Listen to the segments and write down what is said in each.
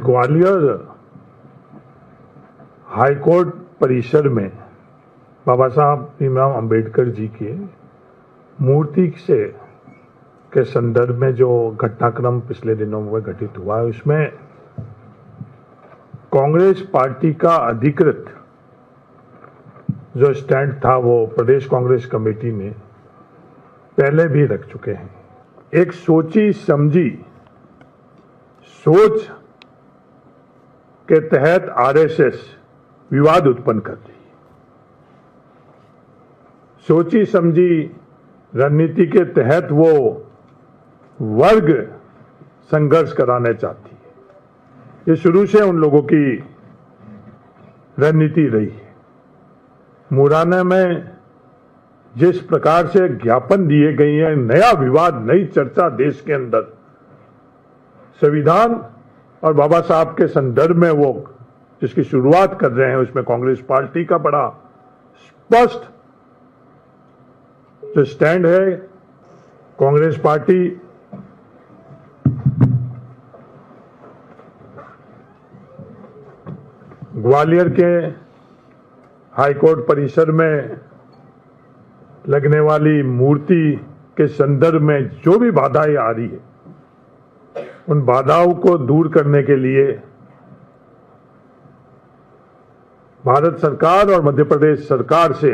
Gwalior high court परिसर में बाबा साहब भीमराव अंबेडकर जी की मूर्ति के संदर्भ में जो घटनाक्रम पिछले दिनों में घटित हुआ है, उसमें कांग्रेस पार्टी का अधिकृत जो स्टैंड था वो प्रदेश कांग्रेस कमेटी ने पहले भी रख चुके हैं। एक सोची समझी सोच के तहत आरएसएस विवाद उत्पन्न कर रही है। सोची समझी रणनीति के तहत वो वर्ग संघर्ष कराने चाहती है। ये शुरू से उन लोगों की रणनीति रही है। मुरैना में जिस प्रकार से ज्ञापन दिए गए हैं, नया विवाद, नई चर्चा देश के अंदर संविधान और बाबा साहब के संदर्भ में वो जिसकी शुरुआत कर रहे हैं, उसमें कांग्रेस पार्टी का बड़ा स्पष्ट जो स्टैंड है। कांग्रेस पार्टी ग्वालियर के हाईकोर्ट परिसर में लगने वाली मूर्ति के संदर्भ में जो भी बाधाएं आ रही है, उन बाधाओं को दूर करने के लिए भारत सरकार और मध्य प्रदेश सरकार से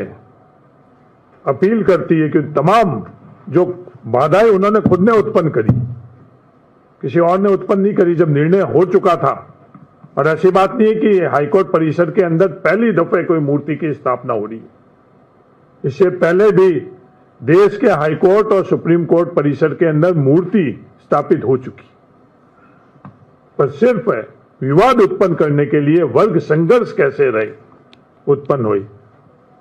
अपील करती है कि तमाम जो बाधाएं उन्होंने खुद ने उत्पन्न करी, किसी और ने उत्पन्न नहीं करी, जब निर्णय हो चुका था। और ऐसी बात नहीं है कि हाईकोर्ट परिसर के अंदर पहली दफे कोई मूर्ति की स्थापना हो रही है। इससे पहले भी देश के हाईकोर्ट और सुप्रीम कोर्ट परिसर के अंदर मूर्ति स्थापित हो चुकी, पर सिर्फ विवाद उत्पन्न करने के लिए वर्ग संघर्ष कैसे रहे उत्पन्न हुई,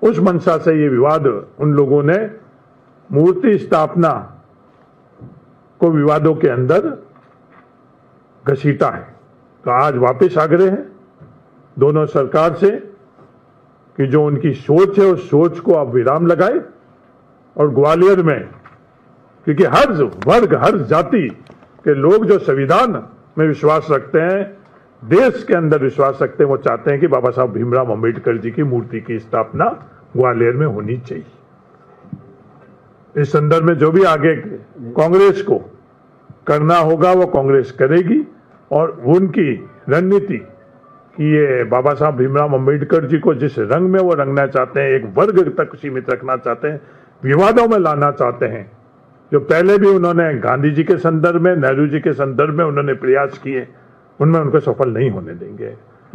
उस मंशा से ये विवाद उन लोगों ने मूर्ति स्थापना को विवादों के अंदर घसीटा है। तो आज वापस आग्रह है दोनों सरकार से कि जो उनकी सोच है उस सोच को आप विराम लगाए और ग्वालियर में, क्योंकि हर वर्ग, हर जाति के लोग जो संविधान में विश्वास रखते हैं, देश के अंदर विश्वास रखते हैं, वो चाहते हैं कि बाबा साहब भीमराव अंबेडकर जी की मूर्ति की स्थापना ग्वालियर में होनी चाहिए। इस संदर्भ में जो भी आगे कांग्रेस को करना होगा वो कांग्रेस करेगी। और उनकी रणनीति कि ये बाबा साहब भीमराव अंबेडकर जी को जिस रंग में वो रंगना चाहते हैं, एक वर्ग तक सीमित रखना चाहते हैं, विवादों में लाना चाहते हैं, जो पहले भी उन्होंने गांधी जी के संदर्भ में, नेहरू जी के संदर्भ में उन्होंने प्रयास किए, उनमें उनको सफल नहीं होने देंगे।